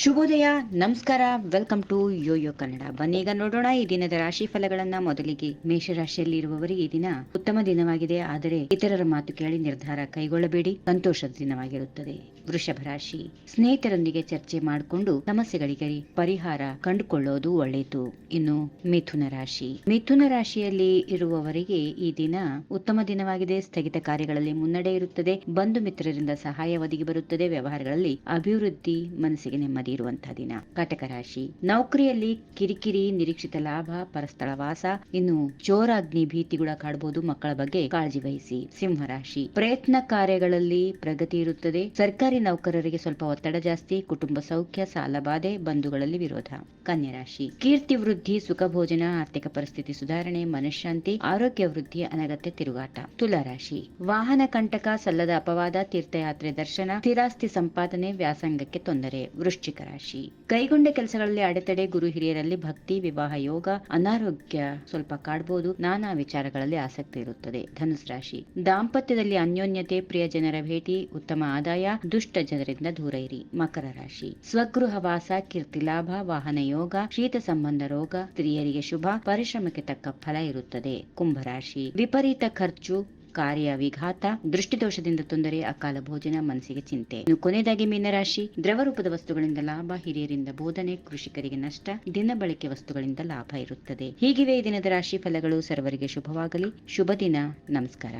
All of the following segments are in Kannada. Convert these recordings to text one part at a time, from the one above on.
ಶುಭೋದಯ, ನಮಸ್ಕಾರ, ವೆಲ್ಕಮ್ ಟು ಯೋಯೋ ಕನ್ನಡ. ಬನ್ನೀಗ ನೋಡೋಣ ಈ ದಿನದ ರಾಶಿ ಫಲಗಳನ್ನ. ಮೊದಲಿಗೆ ಮೇಷರಾಶಿಯಲ್ಲಿ ಇರುವವರಿಗೆ ಈ ದಿನ ಉತ್ತಮ ದಿನವಾಗಿದೆ, ಆದರೆ ಇತರರ ಮಾತು ಕೇಳಿ ನಿರ್ಧಾರ ಕೈಗೊಳ್ಳಬೇಡಿ. ಸಂತೋಷದ ದಿನವಾಗಿರುತ್ತದೆ. ವೃಷಭ ರಾಶಿ, ಸ್ನೇಹಿತರೊಂದಿಗೆ ಚರ್ಚೆ ಮಾಡಿಕೊಂಡು ಸಮಸ್ಯೆಗಳಿಗೆ ಪರಿಹಾರ ಕಂಡುಕೊಳ್ಳೋದು ಒಳ್ಳೆಯದು. ಇನ್ನು ಮಿಥುನ ರಾಶಿಯಲ್ಲಿ ಇರುವವರಿಗೆ ಈ ದಿನ ಉತ್ತಮ ದಿನವಾಗಿದೆ. ಸ್ಥಗಿತ ಕಾರ್ಯಗಳಲ್ಲಿ ಮುನ್ನಡೆ ಇರುತ್ತದೆ. ಬಂಧು ಮಿತ್ರರಿಂದ ಸಹಾಯ ಒದಗಿ ಬರುತ್ತದೆ. ವ್ಯವಹಾರಗಳಲ್ಲಿ ಅಭಿವೃದ್ಧಿ, ಮನಸ್ಸಿಗೆ ನೆಮ್ಮದಿ ಇರುವಂತಹ ದಿನ. ಕಟಕ ರಾಶಿ, ನೌಕರಿಯಲ್ಲಿ ಕಿರಿಕಿರಿ, ನಿರೀಕ್ಷಿತ ಲಾಭ, ಪರಸ್ಥಳ ವಾಸ, ಇನ್ನು ಜೋರಾಗ್ನಿ ಭೀತಿ ಕೂಡ ಕಾಡಬಹುದು. ಮಕ್ಕಳ ಬಗ್ಗೆ ಕಾಳಜಿ ವಹಿಸಿ. ಸಿಂಹರಾಶಿ, ಪ್ರಯತ್ನ ಕಾರ್ಯಗಳಲ್ಲಿ ಪ್ರಗತಿ ಇರುತ್ತದೆ. ಸರ್ಕಾರಿ ನೌಕರರಿಗೆ ಸ್ವಲ್ಪ ಒತ್ತಡ ಜಾಸ್ತಿ. ಕುಟುಂಬ ಸೌಖ್ಯ, ಸಾಲ ಬಾಧೆ, ಬಂಧುಗಳಲ್ಲಿ ವಿರೋಧ. ಕನ್ಯಾ ರಾಶಿ, ಕೀರ್ತಿ ವೃದ್ಧಿ, ಸುಖ ಭೋಜನ, ಆರ್ಥಿಕ ಪರಿಸ್ಥಿತಿ ಸುಧಾರಣೆ, ಮನಃಶಾಂತಿ, ಆರೋಗ್ಯ ವೃದ್ಧಿ, ಅನಗತ್ಯ ತಿರುಗಾಟ. ತುಲಾ ರಾಶಿ, ವಾಹನ ಕಂಟಕ, ಸಲ್ಲದ ಅಪವಾದ, ತೀರ್ಥಯಾತ್ರೆ ದರ್ಶನ, ಸ್ಥಿರಾಸ್ತಿ ಸಂಪಾದನೆ, ವ್ಯಾಸಂಗಕ್ಕೆ ತೊಂದರೆ. ವೃಶ್ಚಿಕ ರಾಶಿ, ಕೈಗೊಂಡ ಕೆಲಸಗಳಲ್ಲಿ ಅಡೆತಡೆ, ಗುರು ಹಿರಿಯರಲ್ಲಿ ಭಕ್ತಿ, ವಿವಾಹ ಯೋಗ, ಅನಾರೋಗ್ಯ ಸ್ವಲ್ಪ ಕಾಡಬಹುದು. ನಾನಾ ವಿಚಾರಗಳಲ್ಲಿ ಆಸಕ್ತಿ ಇರುತ್ತದೆ. ಧನುಸ್ ರಾಶಿ, ದಾಂಪತ್ಯದಲ್ಲಿ ಅನ್ಯೋನ್ಯತೆ, ಪ್ರಿಯ ಜನರ ಭೇಟಿ, ಉತ್ತಮ ಆದಾಯ, ದುಷ್ಟ ಜನರಿಂದ ದೂರ ಇರಿ. ಮಕರ ರಾಶಿ, ಸ್ವಗೃಹ ವಾಸ, ಕೀರ್ತಿ ಲಾಭ, ವಾಹನ ಯೋಗ, ಶೀತ ಸಂಬಂಧ ರೋಗ, ಸ್ತ್ರೀಯರಿಗೆ ಶುಭ, ಪರಿಶ್ರಮಕ್ಕೆ ತಕ್ಕ ಫಲ ಇರುತ್ತದೆ. ಕುಂಭರಾಶಿ, ವಿಪರೀತ ಖರ್ಚು, ಕಾರ್ಯ ವಿಘಾತ, ದೃಷ್ಟಿದೋಷದಿಂದ ತೊಂದರೆ, ಅಕಾಲ ಭೋಜನ, ಮನಸ್ಸಿಗೆ ಚಿಂತೆ. ಇನ್ನು ಕೊನೆಯದಾಗಿ ಮೀನರಾಶಿ, ದ್ರವ ರೂಪದ ವಸ್ತುಗಳಿಂದ ಲಾಭ, ಹಿರಿಯರಿಂದ ಬೋಧನೆ, ಕೃಷಿಕರಿಗೆ ನಷ್ಟ, ದಿನ ಬಳಕೆ ವಸ್ತುಗಳಿಂದ ಲಾಭ ಇರುತ್ತದೆ. ಹೀಗಿವೆ ಈ ದಿನದ ರಾಶಿ ಫಲಗಳು. ಸರ್ವರಿಗೆ ಶುಭವಾಗಲಿ. ಶುಭ ದಿನ. ನಮಸ್ಕಾರ.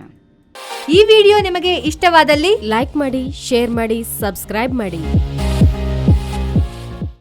ಈ ವಿಡಿಯೋ ನಿಮಗೆ ಇಷ್ಟವಾದಲ್ಲಿ ಲೈಕ್ ಮಾಡಿ, ಶೇರ್ ಮಾಡಿ, ಸಬ್ಸ್ಕ್ರೈಬ್ ಮಾಡಿ.